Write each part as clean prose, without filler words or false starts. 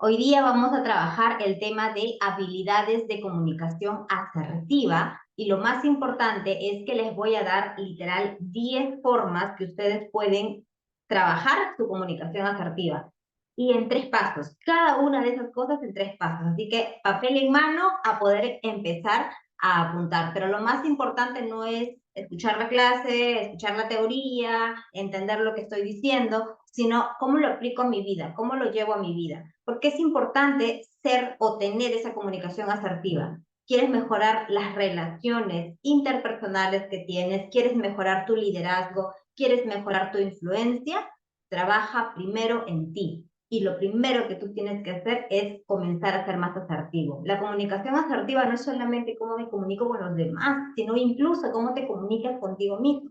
Hoy día vamos a trabajar el tema de habilidades de comunicación asertiva y lo más importante es que les voy a dar literal 10 formas que ustedes pueden trabajar su comunicación asertiva y en 3 pasos, cada una de esas cosas en 3 pasos. Así que papel en mano a poder empezar a apuntar, pero lo más importante no es escuchar la clase, escuchar la teoría, entender lo que estoy diciendo, sino cómo lo aplico a mi vida, cómo lo llevo a mi vida. Porque es importante ser o tener esa comunicación asertiva. ¿Quieres mejorar las relaciones interpersonales que tienes? ¿Quieres mejorar tu liderazgo? ¿Quieres mejorar tu influencia? Trabaja primero en ti. Y lo primero que tú tienes que hacer es comenzar a ser más asertivo. La comunicación asertiva no es solamente cómo me comunico con los demás, sino incluso cómo te comunicas contigo mismo.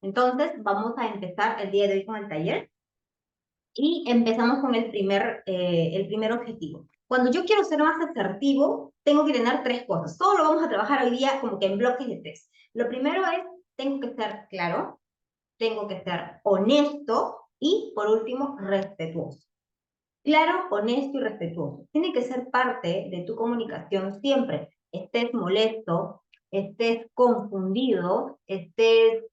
Entonces, vamos a empezar el día de hoy con el taller y empezamos con el primer objetivo. Cuando yo quiero ser más asertivo, tengo que tener 3 cosas. Todo lo vamos a trabajar hoy día como que en bloques de 3. Lo primero es, tengo que ser claro, tengo que ser honesto y, por último, respetuoso. Claro, honesto y respetuoso. Tiene que ser parte de tu comunicación siempre. Estés molesto, estés confundido, estés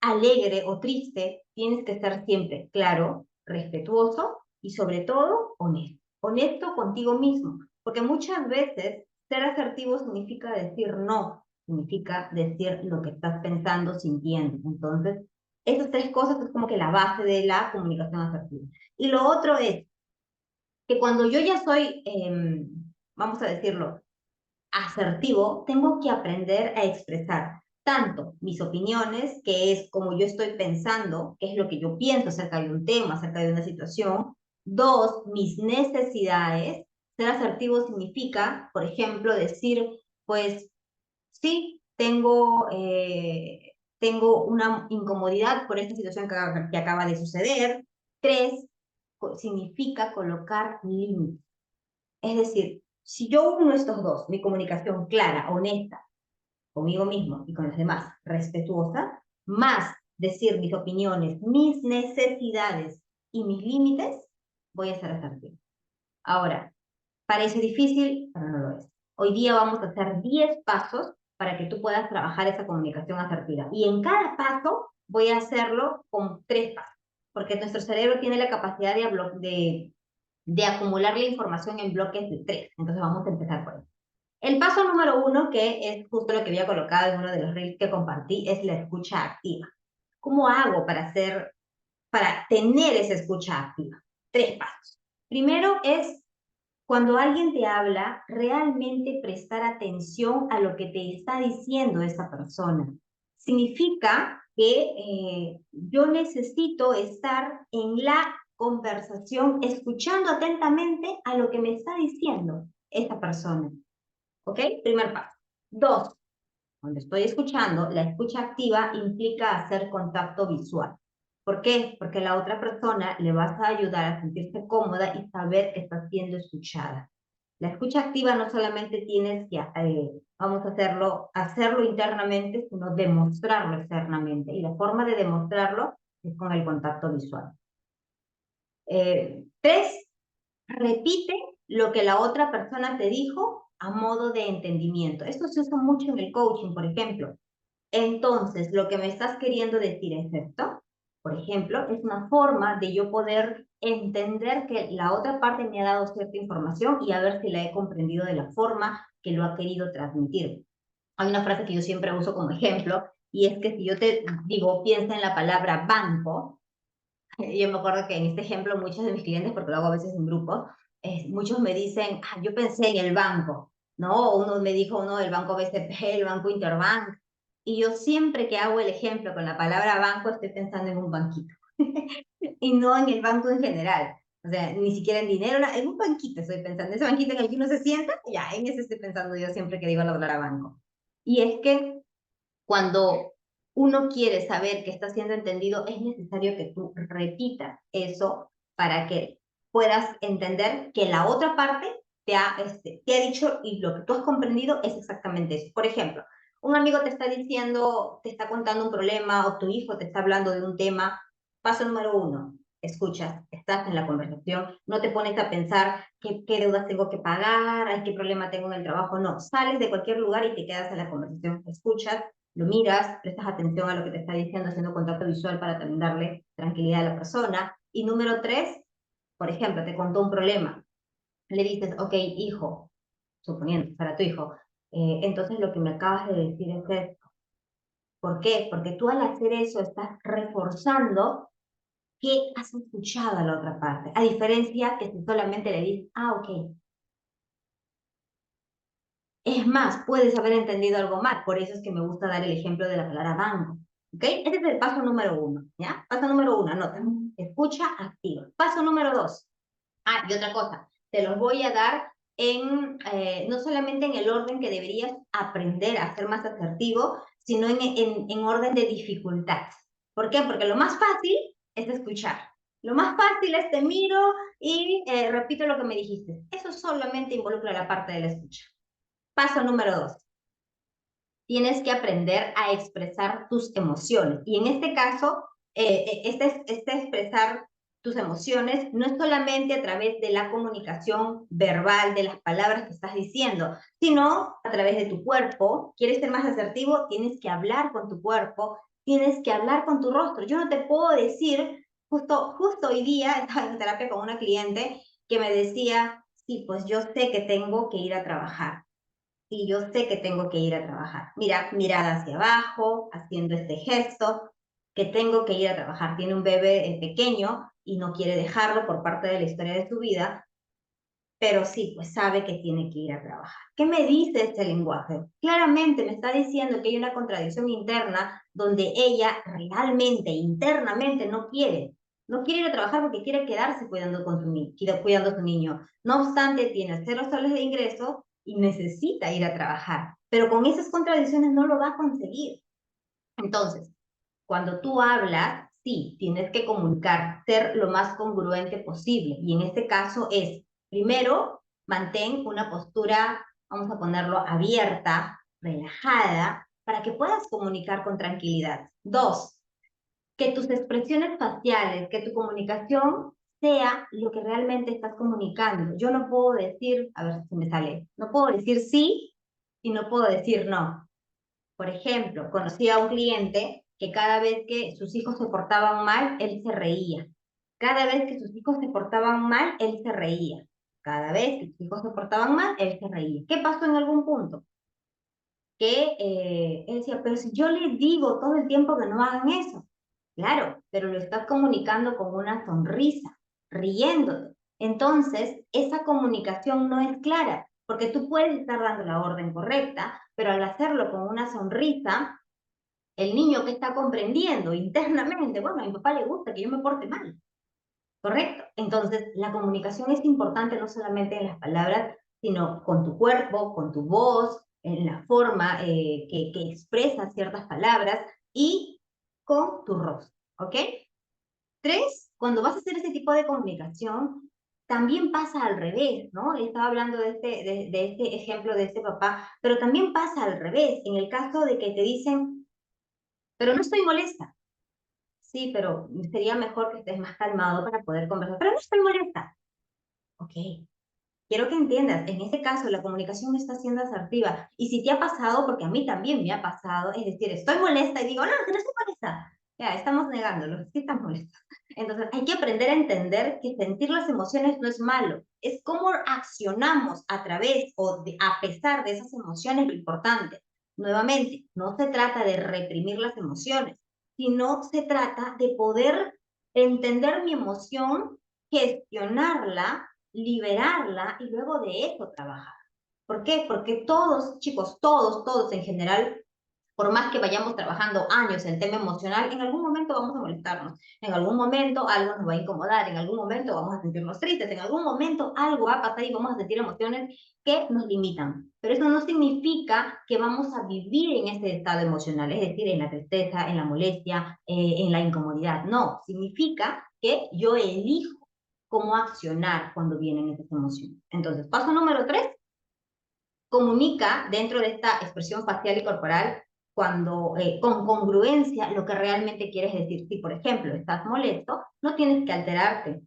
alegre o triste, tienes que ser siempre claro, respetuoso y sobre todo honesto. Honesto contigo mismo, porque muchas veces ser asertivo significa decir no, significa decir lo que estás pensando, sintiendo. Entonces, esas 3 cosas es como que la base de la comunicación asertiva. Y lo otro es que cuando yo ya soy, vamos a decirlo, asertivo, tengo que aprender a expresar tanto mis opiniones, que es como yo estoy pensando, que es lo que yo pienso acerca de un tema, acerca de una situación. 2, mis necesidades. Ser asertivo significa, por ejemplo, decir, pues, sí, tengo una incomodidad por esta situación que acaba de suceder. 3, significa colocar límites. Es decir, si yo uno estos dos, mi comunicación clara, honesta, conmigo mismo y con los demás, respetuosa, más decir mis opiniones, mis necesidades y mis límites, voy a ser asertivo. Ahora, parece difícil, pero no lo es. Hoy día vamos a hacer 10 pasos para que tú puedas trabajar esa comunicación asertiva. Y en cada paso voy a hacerlo con 3 pasos, porque nuestro cerebro tiene la capacidad de acumular la información en bloques de 3. Entonces vamos a empezar por eso. El paso número 1, que es justo lo que había colocado en uno de los reels que compartí, es la escucha activa. ¿Cómo hago para tener esa escucha activa? 3 pasos. Primero es, cuando alguien te habla, realmente prestar atención a lo que te está diciendo esa persona. Significa que yo necesito estar en la conversación, escuchando atentamente a lo que me está diciendo esa persona. ¿Ok? Primer paso. 2, cuando estoy escuchando, la escucha activa implica hacer contacto visual. ¿Por qué? Porque a la otra persona le vas a ayudar a sentirse cómoda y saber que está siendo escuchada. La escucha activa no solamente tienes que, vamos a hacerlo internamente, sino demostrarlo externamente. Y la forma de demostrarlo es con el contacto visual. 3, repite lo que la otra persona te dijo a modo de entendimiento. Esto se usa mucho en el coaching, por ejemplo. Entonces, lo que me estás queriendo decir es esto. Por ejemplo, es una forma de yo poder entender que la otra parte me ha dado cierta información y a ver si la he comprendido de la forma que lo ha querido transmitir. Hay una frase que yo siempre uso como ejemplo y es que si yo te digo, piensa en la palabra banco, yo me acuerdo que en este ejemplo muchos de mis clientes, porque lo hago a veces en grupos, muchos me dicen, yo pensé en el banco, ¿no? Uno me dijo, no, el banco BCP, el banco Interbank. Y yo siempre que hago el ejemplo con la palabra banco, estoy pensando en un banquito. Y no en el banco en general. O sea, ni siquiera en dinero, en un banquito estoy pensando. Ese banquito en el que uno se sienta, ya, en ese estoy pensando yo siempre que digo la palabra banco. Y es que cuando uno quiere saber que está siendo entendido, es necesario que tú repitas eso para que puedas entender que la otra parte te ha dicho y lo que tú has comprendido es exactamente eso. Por ejemplo, un amigo te está diciendo, te está contando un problema o tu hijo te está hablando de un tema. Paso número 1, escuchas, estás en la conversación, no te pones a pensar qué deudas tengo que pagar, ay, qué problema tengo en el trabajo, no, sales de cualquier lugar y te quedas en la conversación, escuchas, lo miras, prestas atención a lo que te está diciendo, haciendo contacto visual para también darle tranquilidad a la persona. Y número 3, por ejemplo, te contó un problema, le dices, ok, hijo, suponiendo, para tu hijo, entonces lo que me acabas de decir es esto. ¿Por qué? Porque tú al hacer eso estás reforzando que has escuchado a la otra parte, a diferencia que si solamente le dices, ah, ok. Es más, puedes haber entendido algo mal, por eso es que me gusta dar el ejemplo de la palabra banco. ¿Ok? Este es el paso número 1, ¿ya? Paso número 1, anota. Escucha activa. Paso número 2. Ah, y otra cosa, te los voy a dar no solamente en el orden que deberías aprender a ser más asertivo, sino en orden de dificultad. ¿Por qué? Porque lo más fácil es escuchar. Lo más fácil es te miro y repito lo que me dijiste. Eso solamente involucra la parte de la escucha. Paso número 2. Tienes que aprender a expresar tus emociones. Y en este caso, este expresar tus emociones no es solamente a través de la comunicación verbal, de las palabras que estás diciendo, sino a través de tu cuerpo. ¿Quieres ser más asertivo? Tienes que hablar con tu cuerpo, tienes que hablar con tu rostro. Yo no te puedo decir, justo hoy día estaba en terapia con una cliente que me decía, sí, pues yo sé que tengo que ir a trabajar y yo sé que tengo que ir a trabajar. Mira, mirada hacia abajo, haciendo este gesto, que tengo que ir a trabajar. Tiene un bebé pequeño y no quiere dejarlo por parte de la historia de su vida, pero sí, pues sabe que tiene que ir a trabajar. ¿Qué me dice este lenguaje? Claramente me está diciendo que hay una contradicción interna donde ella realmente, internamente, no quiere ir a trabajar porque quiere quedarse cuidando a su niño. No obstante, tiene 0 soles de ingreso y necesita ir a trabajar. Pero con esas contradicciones no lo va a conseguir. Entonces, cuando tú hablas, sí, tienes que comunicar, ser lo más congruente posible. Y en este caso es, primero, mantén una postura, vamos a ponerlo, abierta, relajada, para que puedas comunicar con tranquilidad. 2, que tus expresiones faciales, que tu comunicación sea lo que realmente estás comunicando. Yo no puedo decir, a ver si me sale, no puedo decir sí y no puedo decir no. Por ejemplo, conocí a un cliente que cada vez que sus hijos se portaban mal, él se reía. Cada vez que sus hijos se portaban mal, él se reía. Cada vez que sus hijos se portaban mal, él se reía. ¿Qué pasó en algún punto? Que él decía, pero si yo les digo todo el tiempo que no hagan eso. Claro, pero lo estás comunicando con una sonrisa, riéndote. Entonces, esa comunicación no es clara, porque tú puedes estar dando la orden correcta, pero al hacerlo con una sonrisa, el niño que está comprendiendo internamente, bueno, a mi papá le gusta que yo me porte mal, ¿correcto? Entonces, la comunicación es importante no solamente en las palabras, sino con tu cuerpo, con tu voz, en la forma que expresas ciertas palabras y con tu rostro, ¿ok? 3, cuando vas a hacer ese tipo de comunicación, también pasa al revés, ¿no? Estaba hablando de este ejemplo de este papá, pero también pasa al revés, en el caso de que te dicen, pero no estoy molesta. Sí, pero sería mejor que estés más calmado para poder conversar. Pero no estoy molesta. Ok. Quiero que entiendas, en este caso la comunicación no está siendo asertiva. Y si te ha pasado, porque a mí también me ha pasado, es decir, estoy molesta y digo, no, que no estoy molesta. Ya, estamos negándolo, sí estás molesta. Entonces, hay que aprender a entender que sentir las emociones no es malo. Es cómo accionamos a través a pesar de esas emociones lo importante. Nuevamente, no se trata de reprimir las emociones, sino se trata de poder entender mi emoción, gestionarla, liberarla y luego de eso trabajar. ¿Por qué? Porque todos, chicos, todos en general, por más que vayamos trabajando años en tema emocional, en algún momento vamos a molestarnos, en algún momento algo nos va a incomodar, en algún momento vamos a sentirnos tristes, en algún momento algo va a pasar y vamos a sentir emociones que nos limitan. Pero eso no significa que vamos a vivir en ese estado emocional, es decir, en la tristeza, en la molestia, en la incomodidad. No, significa que yo elijo cómo accionar cuando vienen esas emociones. Entonces, paso número 3, comunica dentro de esta expresión facial y corporal con congruencia lo que realmente quieres decir. Si, por ejemplo, estás molesto, no tienes que alterarte.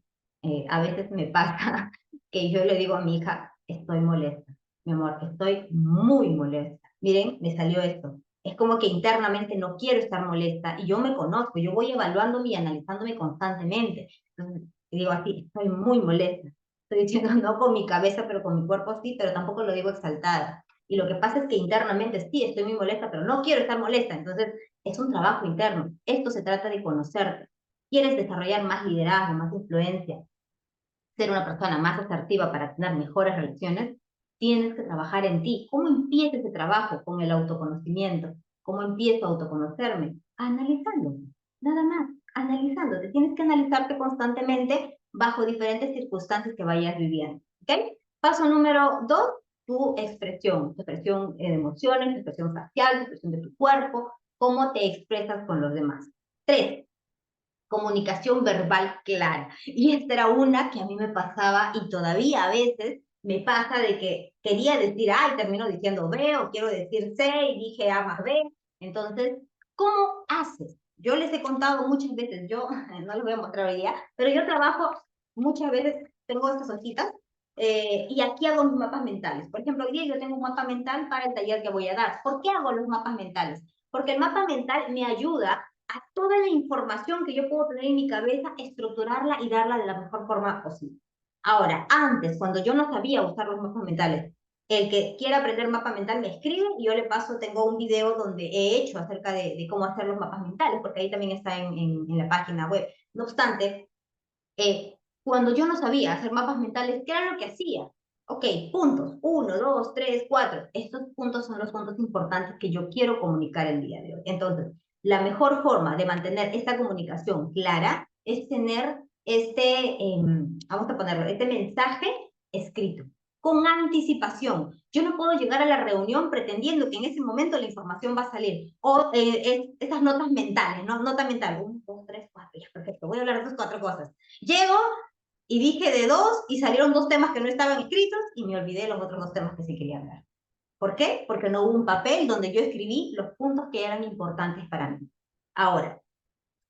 A veces me pasa que yo le digo a mi hija, estoy molesta, mi amor, estoy muy molesta. Miren, me salió esto. Es como que internamente no quiero estar molesta y yo me conozco, yo voy evaluándome y analizándome constantemente. Entonces, digo así, estoy muy molesta. Estoy diciendo no con mi cabeza, pero con mi cuerpo sí, pero tampoco lo digo exaltada. Y lo que pasa es que internamente sí, estoy muy molesta, pero no quiero estar molesta. Entonces, es un trabajo interno. Esto se trata de conocerte. ¿Quieres desarrollar más liderazgo, más influencia, ser una persona más asertiva para tener mejores relaciones? Tienes que trabajar en ti. ¿Cómo empieza ese trabajo? Con el autoconocimiento. ¿Cómo empiezo a autoconocerme? Analizando, nada más, analizándote. Tienes que analizarte constantemente bajo diferentes circunstancias que vayas viviendo. ¿Ok? Paso número 2, tu expresión de emociones, tu expresión facial, tu expresión de tu cuerpo, cómo te expresas con los demás. 3, comunicación verbal clara. Y esta era una que a mí me pasaba y todavía a veces me pasa de que quería decir A y termino diciendo B, o quiero decir C y dije A más B. Entonces, ¿cómo haces? Yo les he contado muchas veces, yo no les voy a mostrar hoy día, pero yo trabajo muchas veces, tengo estas hojitas y aquí hago mis mapas mentales. Por ejemplo, hoy día yo tengo un mapa mental para el taller que voy a dar. ¿Por qué hago los mapas mentales? Porque el mapa mental me ayuda a toda la información que yo puedo tener en mi cabeza, estructurarla y darla de la mejor forma posible. Ahora, antes, cuando yo no sabía usar los mapas mentales, el que quiera aprender mapa mental me escribe y yo le paso, tengo un video donde he hecho acerca de cómo hacer los mapas mentales, porque ahí también está en la página web. No obstante, cuando yo no sabía hacer mapas mentales, ¿qué era lo que hacía? Ok, puntos, 1, 2, 3, 4. Estos puntos son los puntos importantes que yo quiero comunicar el día de hoy. Entonces, la mejor forma de mantener esta comunicación clara es tener vamos a ponerlo, este mensaje escrito, con anticipación. Yo no puedo llegar a la reunión pretendiendo que en ese momento la información va a salir. O esas notas mentales, ¿no? Nota mental, 1, 2, 3, 4, ya, perfecto. Voy a hablar de esas 4 cosas. Llego y dije de 2 y salieron 2 temas que no estaban escritos y me olvidé los otros 2 temas que sí quería hablar. ¿Por qué? Porque no hubo un papel donde yo escribí los puntos que eran importantes para mí. Ahora,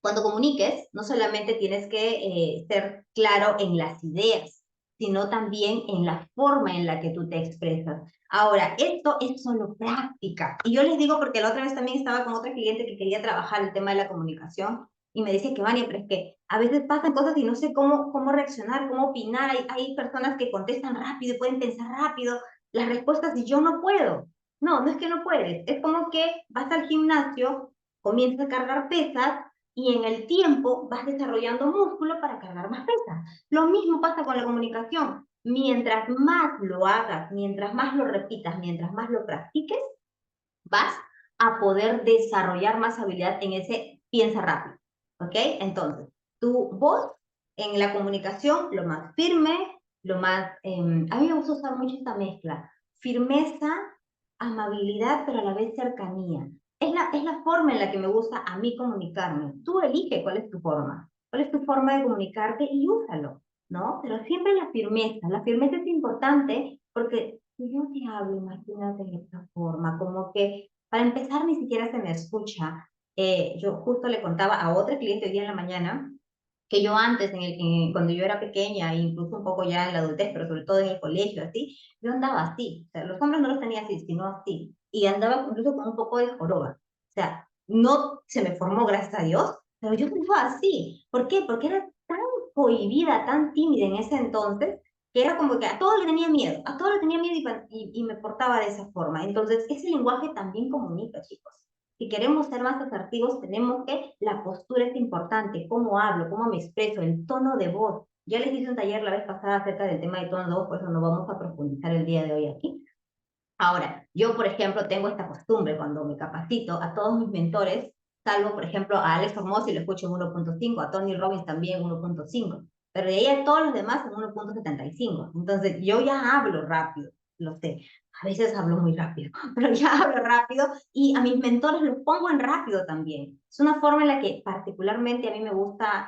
cuando comuniques, no solamente tienes que ser claro en las ideas, sino también en la forma en la que tú te expresas. Ahora, esto es solo práctica. Y yo les digo, porque la otra vez también estaba con otra cliente que quería trabajar el tema de la comunicación y me dice que, Vania, pero es que a veces pasan cosas y no sé cómo reaccionar, cómo opinar. Hay personas que contestan rápido y pueden pensar rápido las respuestas y yo no puedo. No, no es que no puedes. Es como que vas al gimnasio, comienzas a cargar pesas y en el tiempo vas desarrollando músculo para cargar más pesas. Lo mismo pasa con la comunicación. Mientras más lo hagas, mientras más lo repitas, mientras más lo practiques, vas a poder desarrollar más habilidad en ese piensa rápido. ¿Ok? Entonces, tu voz en la comunicación, lo más firme, lo más... a mí me gusta usar mucho esta mezcla. Firmeza, amabilidad, pero a la vez cercanía. Es la forma en la que me gusta a mí comunicarme. Tú elige cuál es tu forma. ¿Cuál es tu forma de comunicarte? Y úsalo, ¿no? Pero siempre la firmeza. La firmeza es importante porque si yo te hablo, imagínate de esta forma, como que para empezar ni siquiera se me escucha. Yo justo le contaba a otra cliente hoy día en la mañana que yo antes, cuando yo era pequeña, incluso un poco ya en la adultez, pero sobre todo en el colegio, así, yo andaba así. O sea, los hombres no los tenía así, sino así. Y andaba incluso con un poco de joroba. O sea, no se me formó, gracias a Dios, pero yo andaba así. ¿Por qué? Porque era tan cohibida, tan tímida en ese entonces, que era como que a todo le tenía miedo, a todo le tenía miedo y me portaba de esa forma. Entonces, ese lenguaje también comunica, chicos. Si queremos ser más asertivos, tenemos que, la postura es importante, cómo hablo, cómo me expreso, el tono de voz. Ya les hice un taller la vez pasada acerca del tema de tono de voz, por eso no vamos a profundizar el día de hoy aquí. Ahora, yo, por ejemplo, tengo esta costumbre cuando me capacito a todos mis mentores, salvo, por ejemplo, a Alex Hormozzi lo escucho en 1.5, a Tony Robbins también en 1.5, pero de ahí a todos los demás en 1.75. Entonces, yo ya hablo rápido, lo sé. A veces hablo muy rápido, pero ya hablo rápido y a mis mentores los pongo en rápido también. Es una forma en la que particularmente a mí me gusta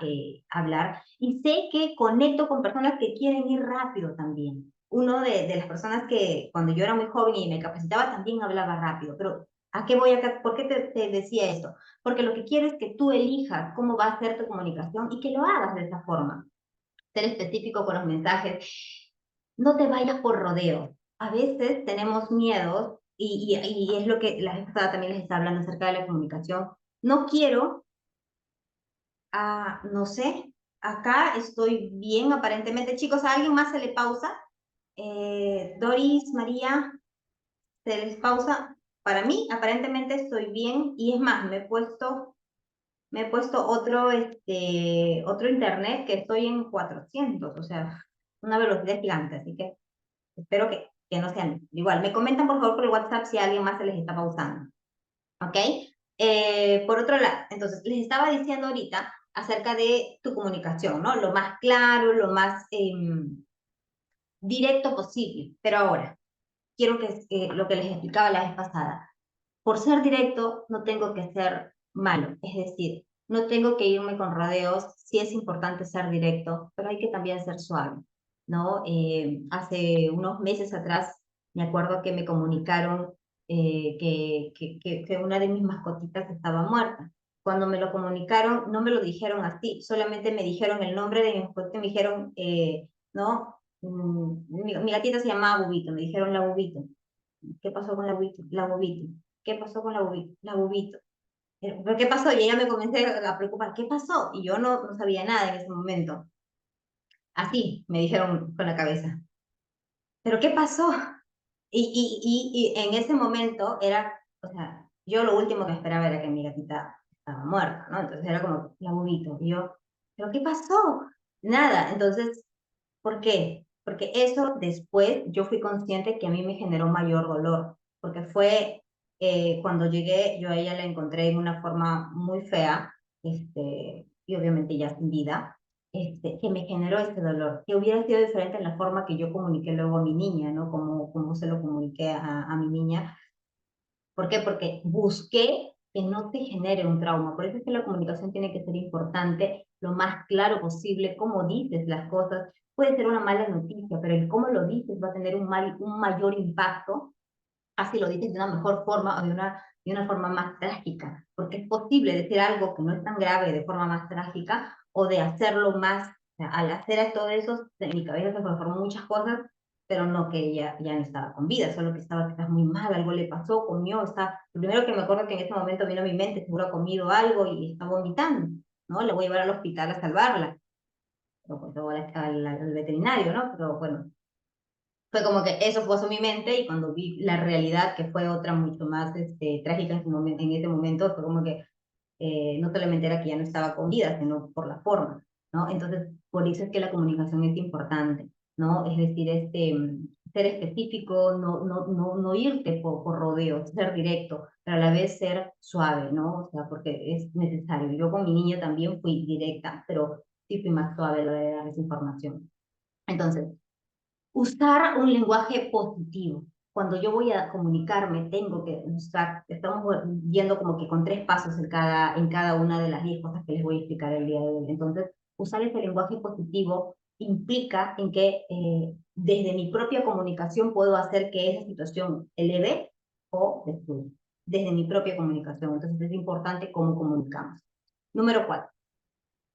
hablar y sé que conecto con personas que quieren ir rápido también. Uno de las personas que cuando yo era muy joven y me capacitaba también hablaba rápido, pero ¿A qué voy acá? ¿Por qué te decía esto? Porque lo que quiero es que tú elijas cómo va a ser tu comunicación y que lo hagas de esa forma. Ser específico con los mensajes. No te vayas por rodeo. A veces tenemos miedos y es lo que la vez pasada también les estaba hablando acerca de la comunicación. No quiero, no sé, acá estoy bien aparentemente. Chicos, ¿a alguien más se le pausa? Doris, María, se les pausa. Para mí, aparentemente estoy bien y es más, me he puesto otro internet que estoy en 400, o sea, una velocidad gigante, así que espero que no sean. Igual, me comentan por favor por el WhatsApp si a alguien más se les está pausando, ¿ok? Por otro lado, entonces, les estaba diciendo ahorita acerca de tu comunicación, ¿no? Lo más claro, lo más directo posible, pero ahora, quiero que lo que les explicaba la vez pasada, por ser directo no tengo que ser malo, es decir, no tengo que irme con rodeos, sí es importante ser directo, pero hay que también ser suave, ¿no? Hace unos meses atrás me acuerdo que me comunicaron que una de mis mascotitas estaba muerta. Cuando me lo comunicaron, no me lo dijeron así, solamente me dijeron el nombre de mi mascotita, me dijeron, ¿no? Mi gatita se llamaba Bubito, me dijeron la Bubito. ¿Qué pasó con la Bubito? La Bubito. ¿Qué pasó con la Bubito? La Bubito. ¿Pero qué pasó? Y ella me comencé a preocupar. ¿Qué pasó? Y yo no sabía nada en ese momento. Así me dijeron con la cabeza. ¿Pero qué pasó? Y en ese momento era, o sea, yo lo último que esperaba era que mi gatita estaba muerta, ¿no? Entonces era como, la Bubito. Y yo, ¿pero qué pasó? Nada. Entonces, ¿por qué? Porque eso después yo fui consciente que a mí me generó mayor dolor, porque fue cuando llegué, yo a ella la encontré en una forma muy fea, y obviamente ya sin vida, que me generó ese dolor, que hubiera sido diferente en la forma que yo comuniqué luego a mi niña, ¿no? Como se lo comuniqué a mi niña. ¿Por qué? Porque busqué que no te genere un trauma. Por eso es que la comunicación tiene que ser importante, lo más claro posible, cómo dices las cosas. Puede ser una mala noticia, pero el cómo lo dices va a tener un mayor impacto, así lo dices de una mejor forma o de una forma más trágica, porque es posible decir algo que no es tan grave de forma más trágica o de hacerlo más, o sea, al hacer todo eso, en mi cabeza se transformó muchas cosas, pero no que ella ya no estaba con vida, solo que estaba quizás muy mal, algo le pasó, comió, lo primero que me acuerdo que en ese momento vino a mi mente, seguro ha comido algo y está vomitando, ¿no? Le voy a llevar al hospital a salvarla, o pues, al veterinario, ¿no? Pero bueno, fue como que eso pasó en mi mente y cuando vi la realidad, que fue otra mucho más trágica en ese momento, fue como que no solamente era que ya no estaba con vida, sino por la forma, ¿no? Entonces, por eso es que la comunicación es importante, ¿no? Es decir, ser específico, no irte por rodeos, ser directo, pero a la vez ser suave, ¿no? O sea, porque es necesario. Yo con mi niña también fui directa, pero sí fui más suave a la hora de dar esa información. Entonces, usar un lenguaje positivo. Cuando yo voy a comunicarme, tengo que usar, estamos viendo como que con 3 pasos en cada una de las 10 cosas que les voy a explicar el día de hoy. Entonces, usar ese lenguaje positivo implica en que desde mi propia comunicación puedo hacer que esa situación eleve o destruya. Desde mi propia comunicación. Entonces, es importante cómo comunicamos. Número 4,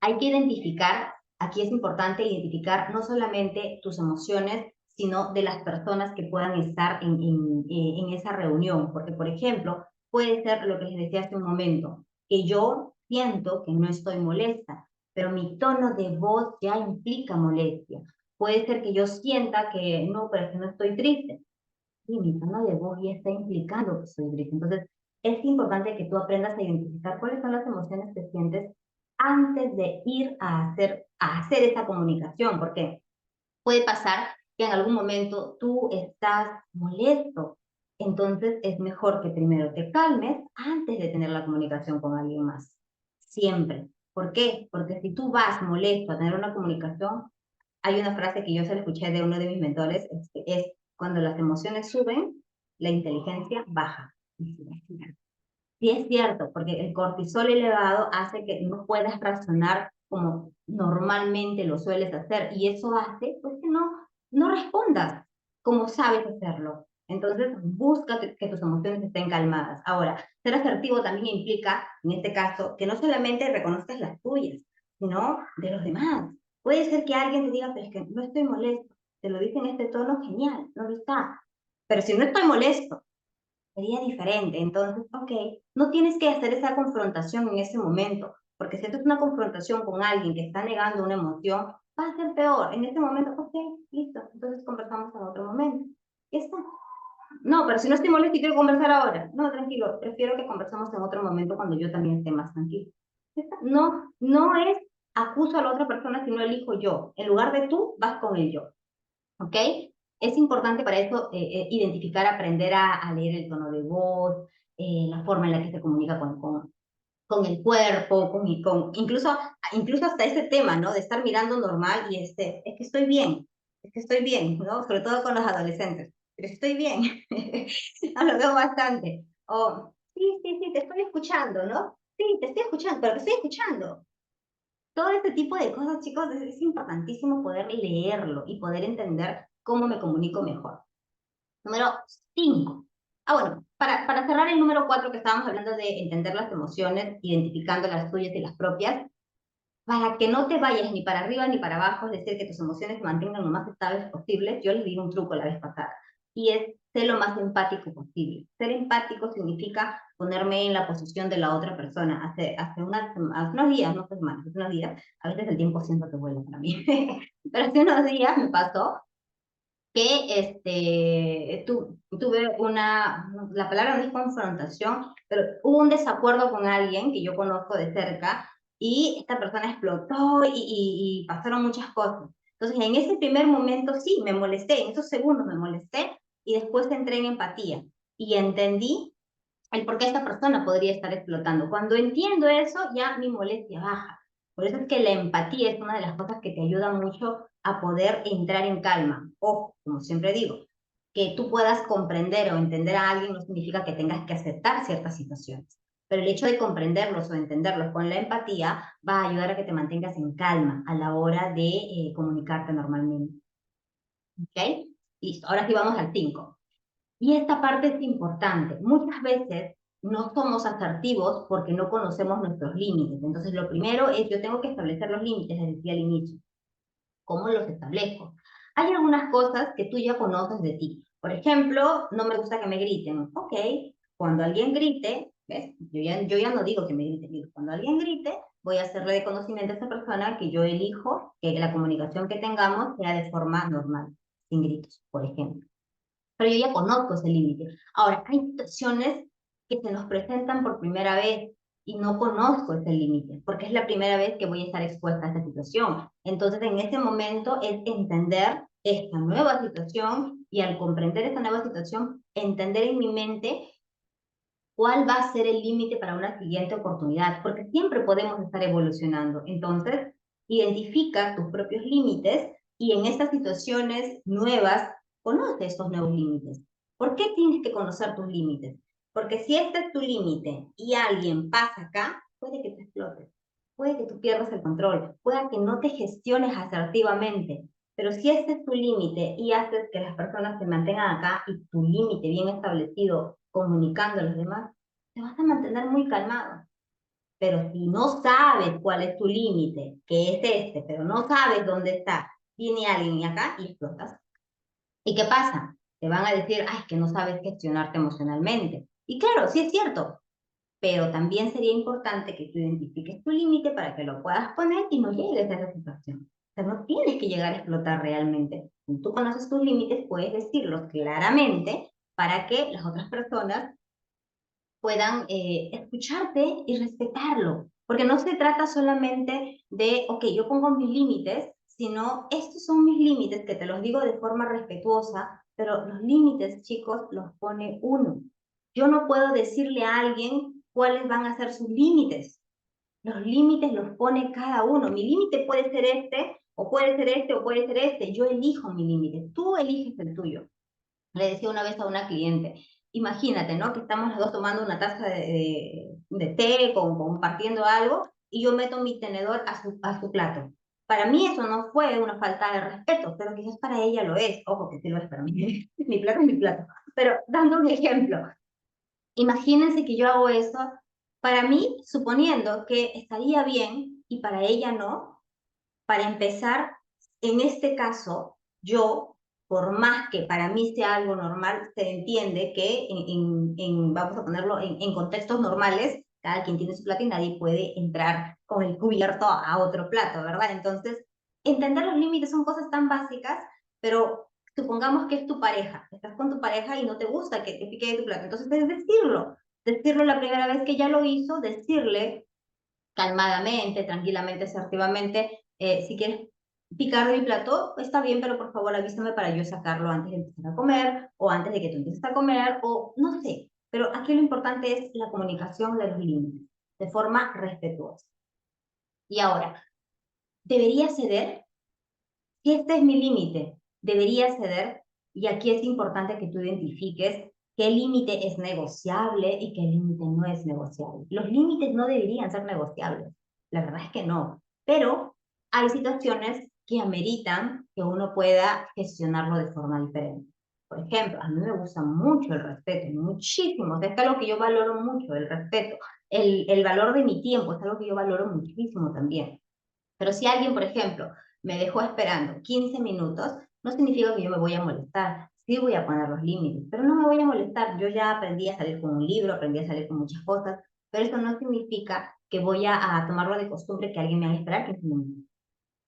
hay que identificar, aquí es importante identificar no solamente tus emociones, sino de las personas que puedan estar en esa reunión. Porque, por ejemplo, puede ser lo que les decía hace un momento, que yo siento que no estoy molesta, pero mi tono de voz ya implica molestia. Puede ser que yo sienta que no, pero es que no estoy triste. Sí, mi tono de voz ya está implicando que soy triste. Entonces, es importante que tú aprendas a identificar cuáles son las emociones que sientes antes de ir a hacer esa comunicación, porque puede pasar que en algún momento tú estás molesto. Entonces, es mejor que primero te calmes antes de tener la comunicación con alguien más. Siempre. ¿Por qué? Porque si tú vas molesto a tener una comunicación, hay una frase que yo se la escuché de uno de mis mentores, es cuando las emociones suben, la inteligencia baja. Sí es cierto, porque el cortisol elevado hace que no puedas razonar como normalmente lo sueles hacer y eso hace pues que no respondas como sabes hacerlo. Entonces, busca que tus emociones estén calmadas. Ahora, ser asertivo también implica, en este caso, que no solamente reconozcas las tuyas, sino de los demás. Puede ser que alguien te diga, pero es que no estoy molesto. Te lo dice en este tono, genial, no lo está. Pero si no estoy molesto, sería diferente. Entonces, ok, no tienes que hacer esa confrontación en ese momento, porque si esto es una confrontación con alguien que está negando una emoción, va a ser peor. En ese momento, ok, listo, entonces conversamos en otro momento. Ya está. No, pero si no estoy molesta y quiero conversar ahora. No, tranquilo, prefiero que conversemos en otro momento cuando yo también esté más tranquilo. Ya está. No, no es acuso a la otra persona, sino elijo yo. En lugar de tú, vas con el yo. ¿Ok? Es importante para eso identificar, aprender a leer el tono de voz, la forma en la que se comunica con el cuerpo, incluso hasta ese tema, ¿no? De estar mirando normal y es que estoy bien, ¿no? Sobre todo con los adolescentes, pero estoy bien, no, lo veo bastante. O, sí, te estoy escuchando, ¿no? Sí, te estoy escuchando, pero te estoy escuchando. Todo este tipo de cosas, chicos, es importantísimo poder leerlo y poder entender cómo me comunico mejor. Número 5. Bueno, para cerrar el número 4 que estábamos hablando de entender las emociones, identificando las tuyas y las propias, para que no te vayas ni para arriba ni para abajo, es decir, que tus emociones se mantengan lo más estables posible, yo les di un truco la vez pasada, y es ser lo más empático posible. Ser empático significa ponerme en la posición de la otra persona. Hace unos días, no semanas, hace unos días, a veces el tiempo siento que vuela para mí, pero hace unos días me pasó que tuve la palabra no es confrontación, pero hubo un desacuerdo con alguien que yo conozco de cerca y esta persona explotó y pasaron muchas cosas. Entonces, en ese primer momento sí, me molesté, en esos segundos me molesté y después entré en empatía y entendí el por qué esta persona podría estar explotando. Cuando entiendo eso, ya mi molestia baja. Por eso es que la empatía es una de las cosas que te ayuda mucho a poder entrar en calma. O, como siempre digo, que tú puedas comprender o entender a alguien no significa que tengas que aceptar ciertas situaciones. Pero el hecho de comprenderlos o entenderlos con la empatía va a ayudar a que te mantengas en calma a la hora de comunicarte normalmente. ¿Ok? Listo. Ahora sí vamos al 5. Y esta parte es importante. Muchas veces no somos asertivos porque no conocemos nuestros límites. Entonces, lo primero es, yo tengo que establecer los límites, les decía al inicio. ¿Cómo los establezco? Hay algunas cosas que tú ya conoces de ti. Por ejemplo, no me gusta que me griten. Ok, cuando alguien grite, ¿ves? Yo ya no digo que me grite. Digo, cuando alguien grite, voy a hacerle de conocimiento a esa persona que yo elijo que la comunicación que tengamos sea de forma normal, sin gritos, por ejemplo, pero yo ya conozco ese límite. Ahora, hay situaciones que se nos presentan por primera vez y no conozco ese límite, porque es la primera vez que voy a estar expuesta a esta situación. Entonces, en ese momento es entender esta nueva situación y al comprender esta nueva situación, entender en mi mente cuál va a ser el límite para una siguiente oportunidad, porque siempre podemos estar evolucionando. Entonces, identifica tus propios límites y en estas situaciones nuevas, conoce estos nuevos límites. ¿Por qué tienes que conocer tus límites? Porque si este es tu límite y alguien pasa acá, puede que te explotes, puede que tú pierdas el control, puede que no te gestiones asertivamente, pero si este es tu límite y haces que las personas se mantengan acá y tu límite bien establecido, comunicando a los demás, te vas a mantener muy calmado. Pero si no sabes cuál es tu límite, que es este, pero no sabes dónde está, viene alguien acá y explotas. ¿Y qué pasa? Te van a decir, ay, es que no sabes gestionarte emocionalmente. Y claro, sí es cierto, pero también sería importante que tú identifiques tu límite para que lo puedas poner y no llegues a esa situación. O sea, no tienes que llegar a explotar realmente. Si tú conoces tus límites, puedes decirlos claramente para que las otras personas puedan escucharte y respetarlo. Porque no se trata solamente de, ok, yo pongo mis límites, sino estos son mis límites, que te los digo de forma respetuosa, pero los límites, chicos, los pone uno. Yo no puedo decirle a alguien cuáles van a ser sus límites. Los límites los pone cada uno. Mi límite puede ser este, o puede ser este, o puede ser este. Yo elijo mi límite. Tú eliges el tuyo. Le decía una vez a una cliente, imagínate, ¿no? Que estamos los dos tomando una taza de té, compartiendo algo, y yo meto mi tenedor a su plato. Para mí eso no fue una falta de respeto, pero quizás para ella lo es. Ojo, que sí lo es para mí. Mi plato es mi plato. pero dando un ejemplo, imagínense que yo hago eso, para mí, suponiendo que estaría bien y para ella no, para empezar, en este caso, yo, por más que para mí sea algo normal, se entiende que vamos a ponerlo en contextos normales, cada quien tiene su plato y nadie puede entrar con el cubierto a otro plato, ¿verdad? Entonces, entender los límites son cosas tan básicas, pero supongamos que es tu pareja, estás con tu pareja y no te gusta que te pique de tu plato, entonces es decirlo la primera vez que ya lo hizo, decirle calmadamente, tranquilamente, asertivamente, si quieres picar de mi plato, está bien, pero por favor avísame para yo sacarlo antes de empezar a comer, o antes de que tú empieces a comer, o no sé. Pero aquí lo importante es la comunicación de los límites, de forma respetuosa. Y ahora, ¿debería ceder? Si este es mi límite, ¿debería ceder? Y aquí es importante que tú identifiques qué límite es negociable y qué límite no es negociable. Los límites no deberían ser negociables, la verdad es que no, pero hay situaciones que ameritan que uno pueda gestionarlo de forma diferente. Por ejemplo, a mí me gusta mucho el respeto, muchísimo, es algo que yo valoro mucho, el respeto, el valor de mi tiempo es algo que yo valoro muchísimo también. Pero si alguien, por ejemplo, me dejó esperando 15 minutos, no significa que yo me voy a molestar. Sí voy a poner los límites, pero no me voy a molestar. Yo ya aprendí a salir con un libro, aprendí a salir con muchas cosas, pero eso no significa que voy a tomarlo de costumbre que alguien me haga esperar 15 minutos.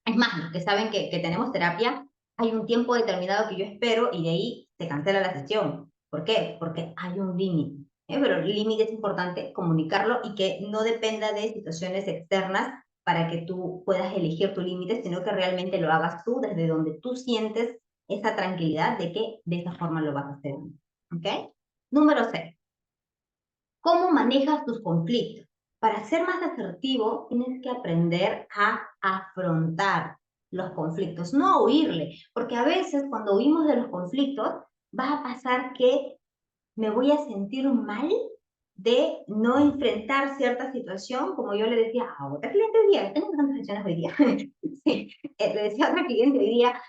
Es más, los que saben que tenemos terapia, hay un tiempo determinado que yo espero y de ahí se cancela la sesión. ¿Por qué? Porque hay un límite. Pero el límite es importante comunicarlo y que no dependa de situaciones externas para que tú puedas elegir tu límite, sino que realmente lo hagas tú desde donde tú sientes esa tranquilidad de que de esa forma lo vas a hacer. ¿Ok? Número 6. ¿Cómo manejas tus conflictos? Para ser más asertivo, tienes que aprender a afrontar los conflictos, no a huirle, porque a veces cuando huimos de los conflictos, va a pasar que me voy a sentir mal de no enfrentar cierta situación, como yo le decía a otra cliente hoy día, tengo tantas sesiones hoy día, sí, le decía a otra cliente hoy día,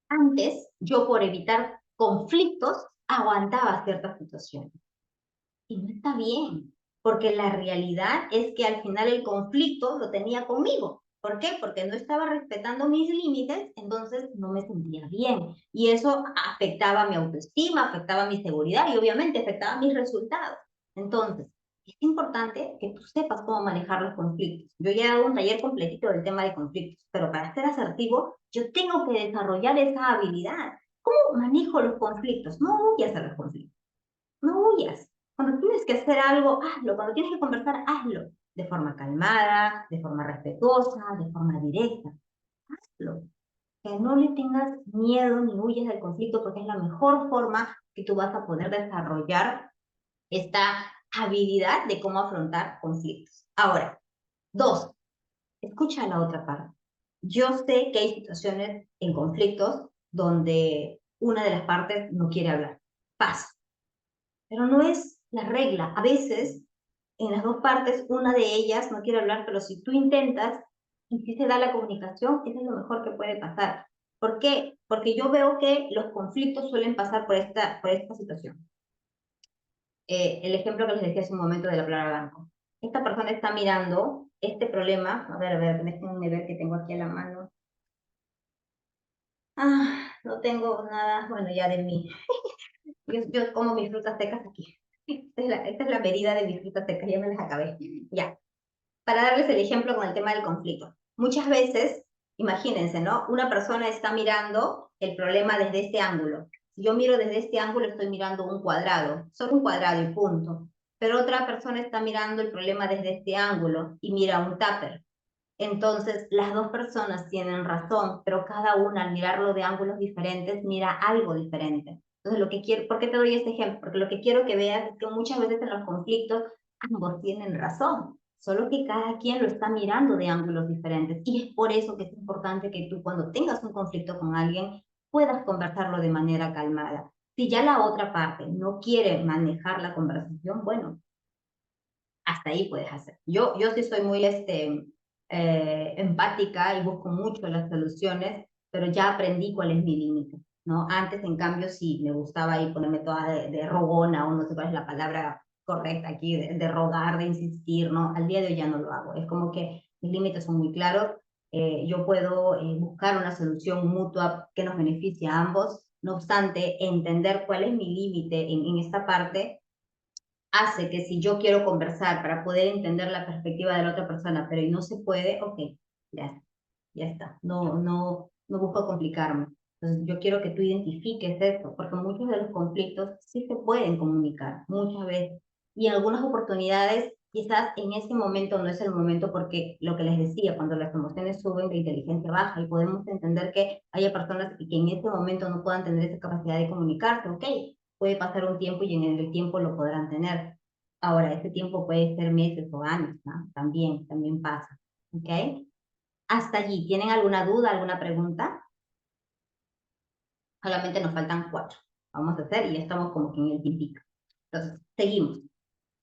antes yo por evitar conflictos aguantaba ciertas situaciones. Y no está bien, porque la realidad es que al final el conflicto lo tenía conmigo. ¿Por qué? Porque no estaba respetando mis límites, entonces no me sentía bien. Y eso afectaba mi autoestima, afectaba mi seguridad y obviamente afectaba mis resultados. Entonces, es importante que tú sepas cómo manejar los conflictos. Yo ya he dado un taller completito del tema de conflictos, pero para ser asertivo, yo tengo que desarrollar esa habilidad. ¿Cómo manejo los conflictos? No huyas a los conflictos. No huyas. Cuando tienes que hacer algo, hazlo. Cuando tienes que conversar, hazlo. De forma calmada, de forma respetuosa, de forma directa. Hazlo. Que no le tengas miedo ni huyas del conflicto porque es la mejor forma que tú vas a poder desarrollar esta habilidad de cómo afrontar conflictos. Ahora, 2, escucha a la otra parte. Yo sé que hay situaciones en conflictos donde una de las partes no quiere hablar. Pasa, pero no es la regla. A veces, en las dos partes, una de ellas no quiere hablar, pero si tú intentas y si se da la comunicación, eso es lo mejor que puede pasar. ¿Por qué? Porque yo veo que los conflictos suelen pasar por esta situación. El ejemplo que les decía hace un momento de la palabra banco. Esta persona está mirando este problema. A ver, déjenme ver que tengo aquí a la mano. Ah, no tengo nada, bueno, ya de mí. Yo como mis frutas secas aquí. Esta es la medida de mis frutas secas, ya me las acabé. Ya, para darles el ejemplo con el tema del conflicto. Muchas veces, imagínense, ¿no? Una persona está mirando el problema desde este ángulo. Si yo miro desde este ángulo, estoy mirando un cuadrado, solo un cuadrado y punto. Pero otra persona está mirando el problema desde este ángulo y mira un tupper. Entonces, las dos personas tienen razón, pero cada una al mirarlo de ángulos diferentes mira algo diferente. Entonces, lo que quiero, ¿por qué te doy este ejemplo? Porque lo que quiero que veas es que muchas veces en los conflictos ambos tienen razón, solo que cada quien lo está mirando de ángulos diferentes. Y es por eso que es importante que tú cuando tengas un conflicto con alguien puedas conversarlo de manera calmada. Si ya la otra parte no quiere manejar la conversación, bueno, hasta ahí puedes hacer. Yo sí soy muy empática y busco mucho las soluciones, pero ya aprendí cuál es mi límite. ¿no? Antes, en cambio, sí, me gustaba ahí ponerme toda de rogona, o no sé cuál es la palabra correcta aquí, de rogar, de insistir, ¿no? Al día de hoy ya no lo hago. Es como que mis límites son muy claros. Yo puedo buscar una solución mutua que nos beneficie a ambos. No obstante, entender cuál es mi límite en esta parte hace que si yo quiero conversar para poder entender la perspectiva de la otra persona, pero y no se puede, ok, ya, ya está. No busco complicarme. Entonces, yo quiero que tú identifiques esto, porque muchos de los conflictos sí se pueden comunicar, muchas veces. Y en algunas oportunidades, quizás en ese momento no es el momento, porque lo que les decía, cuando las emociones suben, la inteligencia baja, y podemos entender que haya personas que en ese momento no puedan tener esa capacidad de comunicarse, ok, puede pasar un tiempo y en el tiempo lo podrán tener. Ahora, ese tiempo puede ser meses o años, ¿no? También pasa, ¿ok? Hasta allí, ¿tienen alguna duda, alguna pregunta? Solamente nos faltan 4. Vamos a hacer y ya estamos como que en el tiempito. Entonces, seguimos.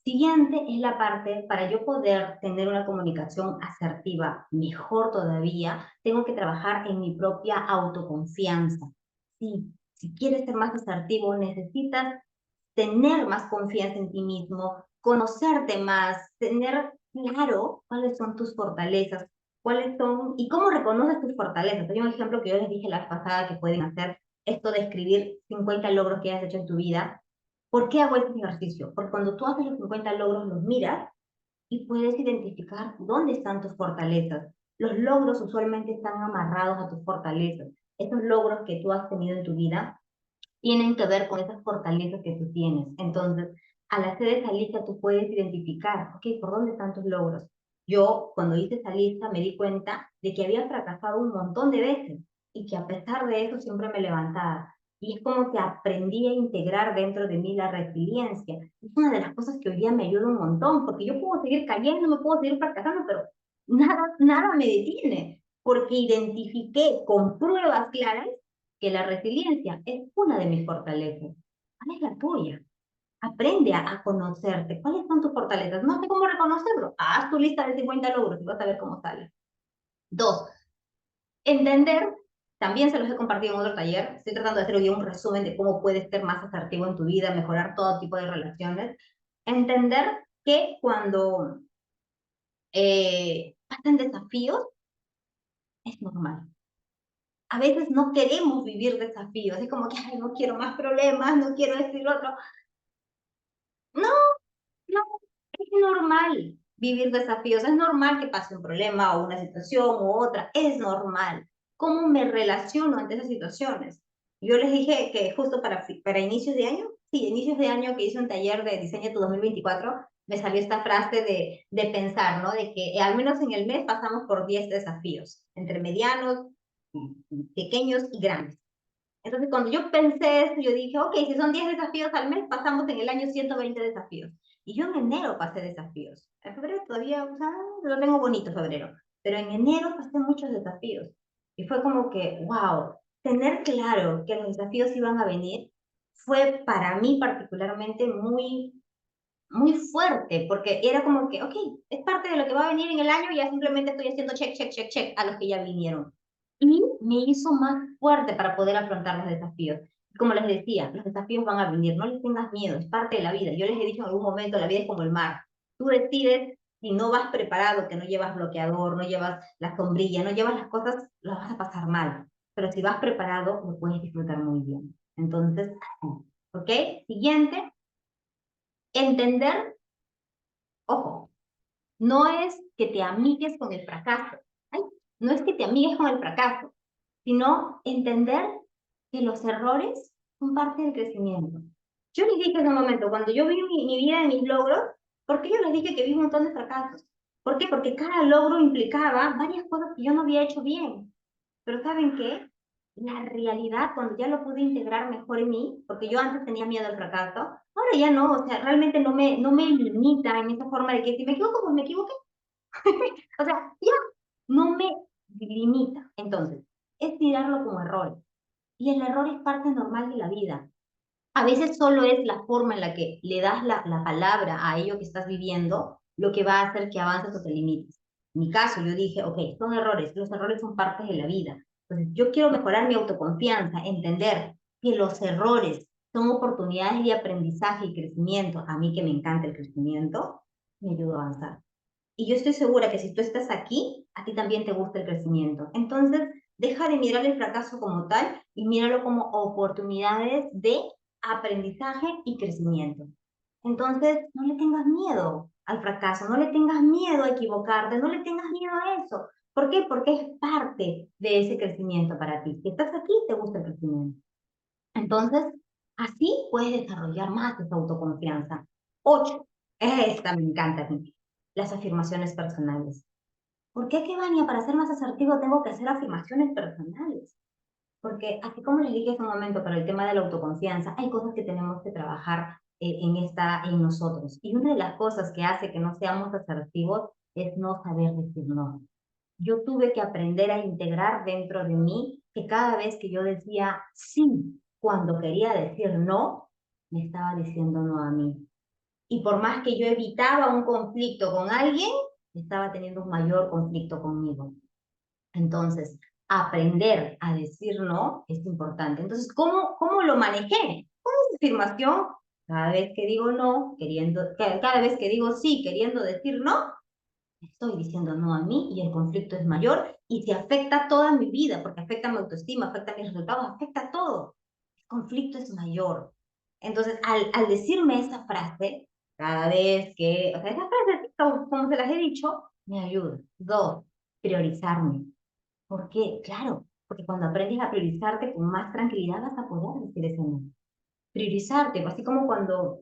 Siguiente es la parte, para yo poder tener una comunicación asertiva, mejor todavía, tengo que trabajar en mi propia autoconfianza. Sí, si quieres ser más asertivo, necesitas tener más confianza en ti mismo, conocerte más, tener claro cuáles son tus fortalezas, cuáles son y cómo reconoces tus fortalezas. Hay un ejemplo que yo les dije la vez pasada que pueden hacer, esto de escribir 50 logros que has hecho en tu vida. ¿Por qué hago este ejercicio? Porque cuando tú haces los 50 logros, los miras y puedes identificar dónde están tus fortalezas. Los logros usualmente están amarrados a tus fortalezas. Esos logros que tú has tenido en tu vida tienen que ver con esas fortalezas que tú tienes. Entonces, al hacer esa lista, tú puedes identificar, ok, ¿por dónde están tus logros? Yo, cuando hice esa lista, me di cuenta de que había fracasado un montón de veces y que a pesar de eso siempre me levantaba. Y es como que aprendí a integrar dentro de mí la resiliencia. Es una de las cosas que hoy día me ayuda un montón, porque yo puedo seguir cayendo, me puedo seguir fracasando, pero nada me detiene, porque identifiqué con pruebas claras que la resiliencia es una de mis fortalezas. ¿Cuál es la tuya? Aprende a conocerte. ¿Cuáles son tus fortalezas? No sé cómo reconocerlo. Haz tu lista de 50 logros y vas a ver cómo sale. 2, entender, también se los he compartido en otro taller, estoy tratando de hacer hoy un resumen de cómo puedes ser más asertivo en tu vida, mejorar todo tipo de relaciones. Entender que cuando pasan desafíos, es normal. A veces no queremos vivir desafíos, es como que, ay, no quiero más problemas, no quiero decir otro. No, no, es normal vivir desafíos, es normal que pase un problema o una situación u otra, es normal. ¿Cómo me relaciono ante esas situaciones? Yo les dije que justo para inicios de año, sí, inicios de año que hice un taller de diseño tu 2024, me salió esta frase de pensar, ¿no? De que al menos en el mes pasamos por 10 desafíos, entre medianos, pequeños y grandes. Entonces, cuando yo pensé eso, yo dije, ok, si son 10 desafíos al mes, pasamos en el año 120 desafíos. Y yo en enero pasé desafíos. En febrero todavía, o sea, lo tengo bonito febrero. Pero en enero pasé muchos desafíos. Y fue como que, wow, tener claro que los desafíos iban a venir fue para mí particularmente muy fuerte, porque era como que, ok, es parte de lo que va a venir en el año, y ya simplemente estoy haciendo check, check, check, check a los que ya vinieron. Y me hizo más fuerte para poder afrontar los desafíos. Como les decía, los desafíos van a venir, no les tengas miedo, es parte de la vida. Yo les he dicho en algún momento, la vida es como el mar. Tú decides si no vas preparado, que no llevas bloqueador, no llevas la sombrilla, no llevas las cosas, las vas a pasar mal. Pero si vas preparado, lo puedes disfrutar muy bien. Entonces, ¿ok? Siguiente, entender, ojo, no es que te amigues con el fracaso. Ay, no es que te amigues con el fracaso, sino entender que los errores son parte del crecimiento. Yo les dije en un momento, cuando yo vi mi vida y mis logros, ¿por qué yo les dije que vi un montón de fracasos? ¿Por qué? Porque cada logro implicaba varias cosas que yo no había hecho bien. Pero ¿saben qué? La realidad, cuando ya lo pude integrar mejor en mí, porque yo antes tenía miedo al fracaso, ahora ya no, o sea, realmente no me limita en esa forma de que si me equivoco, pues me equivoqué. O sea, ya no me limita. Entonces, es tirarlo como error. Y el error es parte normal de la vida. A veces solo es la forma en la que le das la palabra a ello que estás viviendo lo que va a hacer que avances o te limites. En mi caso, yo dije, ok, son errores, los errores son partes de la vida. Entonces, yo quiero mejorar mi autoconfianza, entender que los errores son oportunidades de aprendizaje y crecimiento, a mí que me encanta el crecimiento, me ayuda a avanzar. Y yo estoy segura que si tú estás aquí, a ti también te gusta el crecimiento. Entonces, deja de mirar el fracaso como tal y míralo como oportunidades de aprendizaje y crecimiento. Entonces, no le tengas miedo al fracaso, no le tengas miedo a equivocarte, no le tengas miedo a eso. ¿Por qué? Porque es parte de ese crecimiento para ti. Si estás aquí, te gusta el crecimiento. Entonces, así puedes desarrollar más esa autoconfianza. 8. Esta me encanta a mí. Las afirmaciones personales. ¿Por qué, Kevania, para ser más asertivo tengo que hacer afirmaciones personales? Porque así como les dije hace un momento para el tema de la autoconfianza, hay cosas que tenemos que trabajar en nosotros. Y una de las cosas que hace que no seamos asertivos es no saber decir no. Yo tuve que aprender a integrar dentro de mí que cada vez que yo decía sí, cuando quería decir no, me estaba diciendo no a mí. Y por más que yo evitaba un conflicto con alguien, estaba teniendo un mayor conflicto conmigo. Entonces, aprender a decir no es importante. Entonces, ¿cómo lo manejé? Con esa afirmación, cada vez que digo no, cada vez que digo sí, queriendo decir no, estoy diciendo no a mí y el conflicto es mayor y se afecta toda mi vida, porque afecta mi autoestima, afecta mis resultados, afecta todo. El conflicto es mayor. Entonces, al decirme esa frase, cada vez que, o sea, esa frase, como se las he dicho, me ayuda. 2, priorizarme. ¿Por qué? Claro, porque cuando aprendes a priorizarte con más tranquilidad vas a poder decir ese no. Priorizarte, así como cuando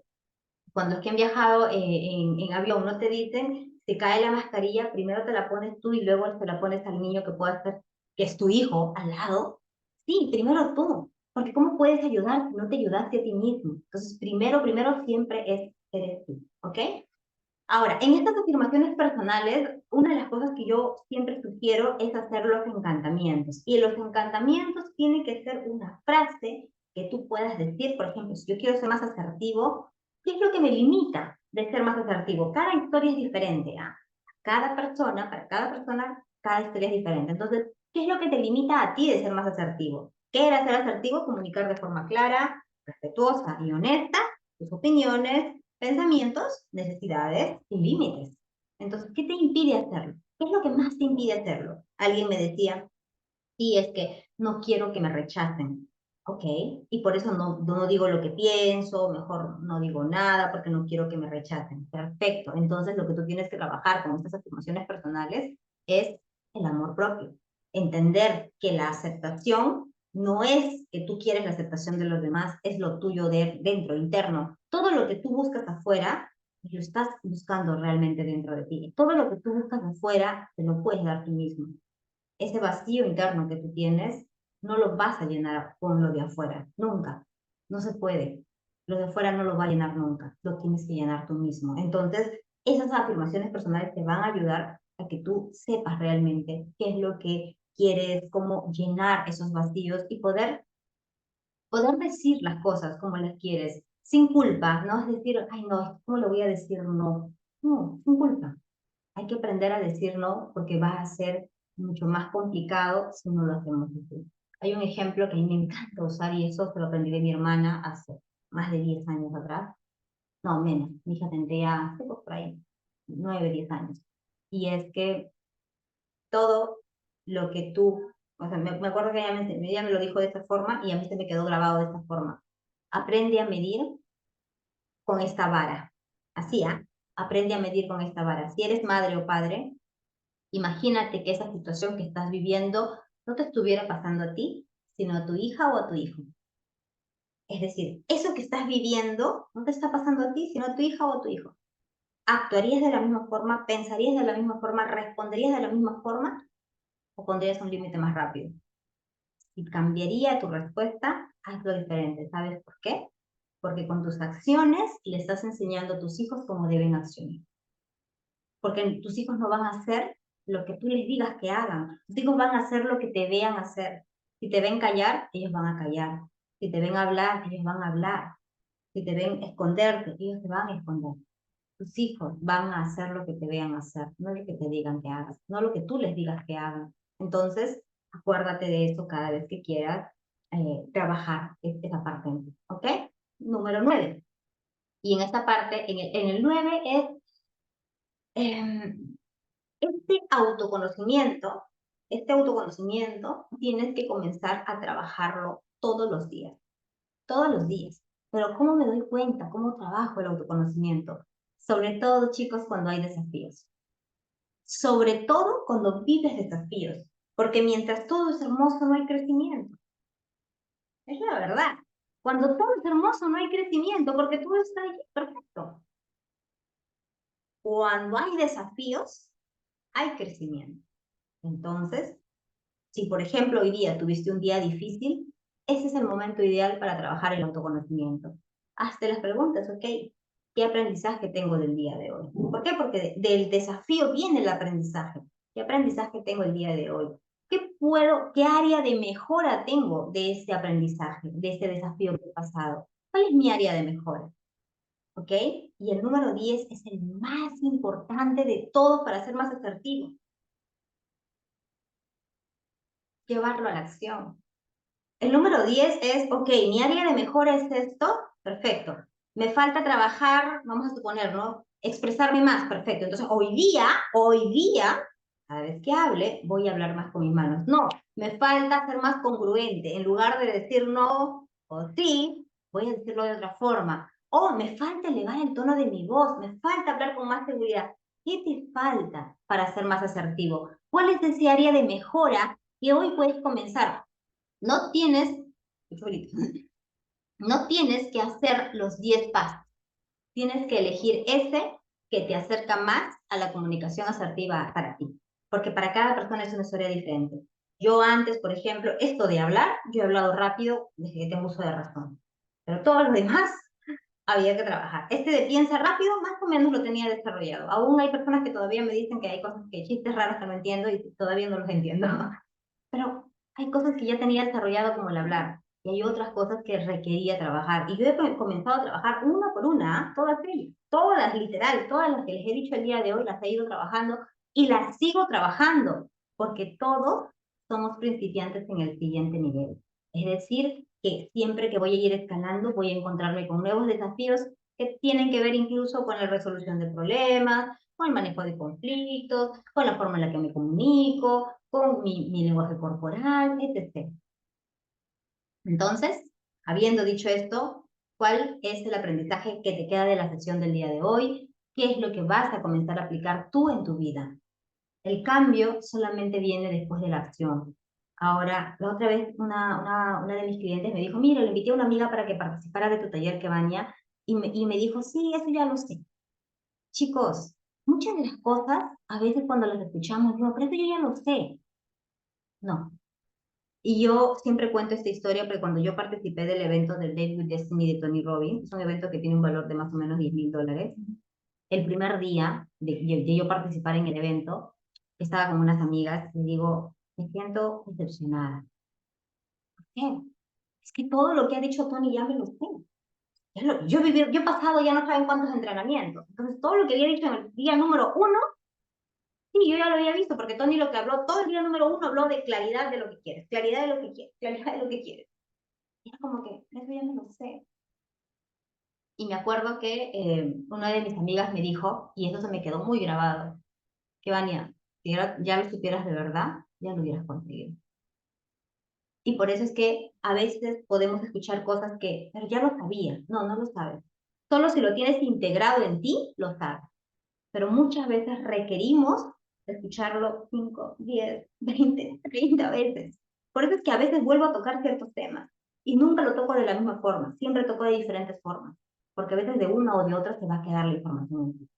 es que han viajado en avión, no te dicen, te cae la mascarilla, primero te la pones tú y luego te la pones al niño que pueda ser, que es tu hijo, al lado. Sí, primero tú, porque ¿cómo puedes ayudar si no te ayudaste a ti mismo? Entonces, primero siempre eres tú, ¿ok? Ahora, en estas afirmaciones personales, una de las cosas que yo siempre sugiero es hacer los encantamientos. Y los encantamientos tienen que ser una frase que tú puedas decir, por ejemplo, si yo quiero ser más asertivo, ¿qué es lo que me limita de ser más asertivo? Cada historia es diferente, ¿ah? Para cada persona, cada historia es diferente. Entonces, ¿qué es lo que te limita a ti de ser más asertivo? ¿Qué era ser asertivo? Comunicar de forma clara, respetuosa y honesta tus opiniones, pensamientos, necesidades y límites. Entonces, ¿qué te impide hacerlo? ¿Qué es lo que más te impide hacerlo? Alguien me decía, sí, es que no quiero que me rechacen. Ok, y por eso no digo lo que pienso, mejor no digo nada porque no quiero que me rechacen. Perfecto, entonces lo que tú tienes que trabajar con estas afirmaciones personales es el amor propio. Entender que la aceptación no es que tú quieres la aceptación de los demás, es lo tuyo dentro, interno. Todo lo que tú buscas afuera, lo estás buscando realmente dentro de ti. Todo lo que tú buscas afuera, te lo puedes dar tú mismo. Ese vacío interno que tú tienes, no lo vas a llenar con lo de afuera, nunca. No se puede. Lo de afuera no lo va a llenar nunca, lo tienes que llenar tú mismo. Entonces, esas afirmaciones personales te van a ayudar a que tú sepas realmente qué es lo que quieres, cómo llenar esos vacíos y poder decir las cosas como las quieres, sin culpa, no es decir, ay no, ¿cómo lo voy a decir no? No, sin culpa. Hay que aprender a decir no porque va a ser mucho más complicado si no lo hacemos así. Hay un ejemplo que a mí me encanta usar y eso se lo aprendí de mi hermana hace más de 10 años atrás. No, menos. Mi hija tendría, hace por ahí, 9, 10 años. Y es que todo lo que tú, o sea, me acuerdo que ella me lo dijo de esta forma y a mí se me quedó grabado de esta forma. Aprende a medir con esta vara. Así, ¿ah? Aprende a medir con esta vara. Si eres madre o padre, imagínate que esa situación que estás viviendo no te estuviera pasando a ti, sino a tu hija o a tu hijo. Es decir, eso que estás viviendo no te está pasando a ti, sino a tu hija o a tu hijo. ¿Actuarías de la misma forma? ¿Pensarías de la misma forma? ¿Responderías de la misma forma? ¿O pondrías un límite más rápido? Si cambiaría tu respuesta, hazlo diferente. ¿Sabes por qué? Porque con tus acciones le estás enseñando a tus hijos cómo deben accionar. Porque tus hijos no van a hacer lo que tú les digas que hagan. Tus hijos van a hacer lo que te vean hacer. Si te ven callar, ellos van a callar. Si te ven hablar, ellos van a hablar. Si te ven esconderte, ellos te van a esconder. Tus hijos van a hacer lo que te vean hacer, no lo que te digan que hagas, no lo que tú les digas que hagan. Entonces, acuérdate de eso cada vez que quieras trabajar esa parte, ¿ok? Número 9. Y en esta parte, en el 9 es este autoconocimiento tienes que comenzar a trabajarlo todos los días. Pero ¿cómo me doy cuenta? ¿Cómo trabajo el autoconocimiento? Sobre todo, chicos, cuando hay desafíos. Sobre todo cuando vives desafíos. Porque mientras todo es hermoso, no hay crecimiento. Es la verdad. Cuando todo es hermoso, no hay crecimiento, porque todo está ahí perfecto. Cuando hay desafíos, hay crecimiento. Entonces, si por ejemplo hoy día tuviste un día difícil, ese es el momento ideal para trabajar el autoconocimiento. Hazte las preguntas, ¿ok? ¿Qué aprendizaje tengo del día de hoy? ¿Por qué? Porque del desafío viene el aprendizaje. ¿Qué aprendizaje tengo el día de hoy? ¿Qué área de mejora tengo de este aprendizaje, de este desafío que he pasado? ¿Cuál es mi área de mejora? ¿Ok? Y el número 10 es el más importante de todos para ser más asertivo. Llevarlo a la acción. El número 10 es, ok, mi área de mejora es esto, perfecto. Me falta trabajar, vamos a suponer, ¿no? Expresarme más, perfecto. Entonces, hoy día, cada vez que hable, voy a hablar más con mis manos. No, me falta ser más congruente. En lugar de decir no o sí, voy a decirlo de otra forma. O me falta elevar el tono de mi voz, me falta hablar con más seguridad. ¿Qué te falta para ser más asertivo? ¿Cuál es ese área de mejora que hoy puedes comenzar? No tienes, no tienes que hacer los 10 pasos. Tienes que elegir ese que te acerca más a la comunicación asertiva para ti. Porque para cada persona es una historia diferente. Yo antes, por ejemplo, esto de hablar, yo he hablado rápido desde que tengo uso de razón. Pero todo lo demás había que trabajar. Este de piensa rápido, más o menos lo tenía desarrollado. Aún hay personas que todavía me dicen que hay cosas que chistes raros que no entiendo y todavía no los entiendo. Pero hay cosas que ya tenía desarrollado como el hablar y hay otras cosas que requería trabajar. Y yo he comenzado a trabajar una por una, todas ellas, todas, literal, todas las que les he dicho el día de hoy las he ido trabajando y las sigo trabajando, porque todos somos principiantes en el siguiente nivel. Es decir, que siempre que voy a ir escalando voy a encontrarme con nuevos desafíos que tienen que ver incluso con la resolución de problemas, con el manejo de conflictos, con la forma en la que me comunico, con mi lenguaje corporal, etc. Entonces, habiendo dicho esto, ¿cuál es el aprendizaje que te queda de la sesión del día de hoy? ¿Qué es lo que vas a comenzar a aplicar tú en tu vida? El cambio solamente viene después de la acción. Ahora, la otra vez una de mis clientes me dijo, mira, le invité a una amiga para que participara de tu taller que baña y me dijo, sí, eso ya lo sé. Chicos, muchas de las cosas, a veces cuando las escuchamos, digo, pero eso yo ya lo sé. No. Y yo siempre cuento esta historia porque cuando yo participé del evento del Date with Destiny de Tony Robbins, es un evento que tiene un valor de más o menos $10,000, el primer día de yo participar en el evento, estaba con unas amigas y digo, me siento decepcionada. ¿Por qué? Es que todo lo que ha dicho Tony ya me lo sé. Yo he pasado ya no saben cuántos entrenamientos. Entonces, todo lo que había dicho en el día número 1, sí, yo ya lo había visto, porque Tony lo que habló, todo el día número 1 habló de claridad de lo que quieres, claridad de lo que quieres, claridad de lo que quieres. Y era como que, eso ya me lo sé. Y me acuerdo que una de mis amigas me dijo, y eso se me quedó muy grabado, que Vania, si ya lo supieras de verdad, ya lo hubieras conseguido. Y por eso es que a veces podemos escuchar cosas que, pero ya lo sabía. No, no lo sabes. Solo si lo tienes integrado en ti, lo sabes. Pero muchas veces requerimos escucharlo 5, 10, 20, 30 veces. Por eso es que a veces vuelvo a tocar ciertos temas y nunca lo toco de la misma forma, siempre toco de diferentes formas, porque a veces de una o de otra se va a quedar la información en ti.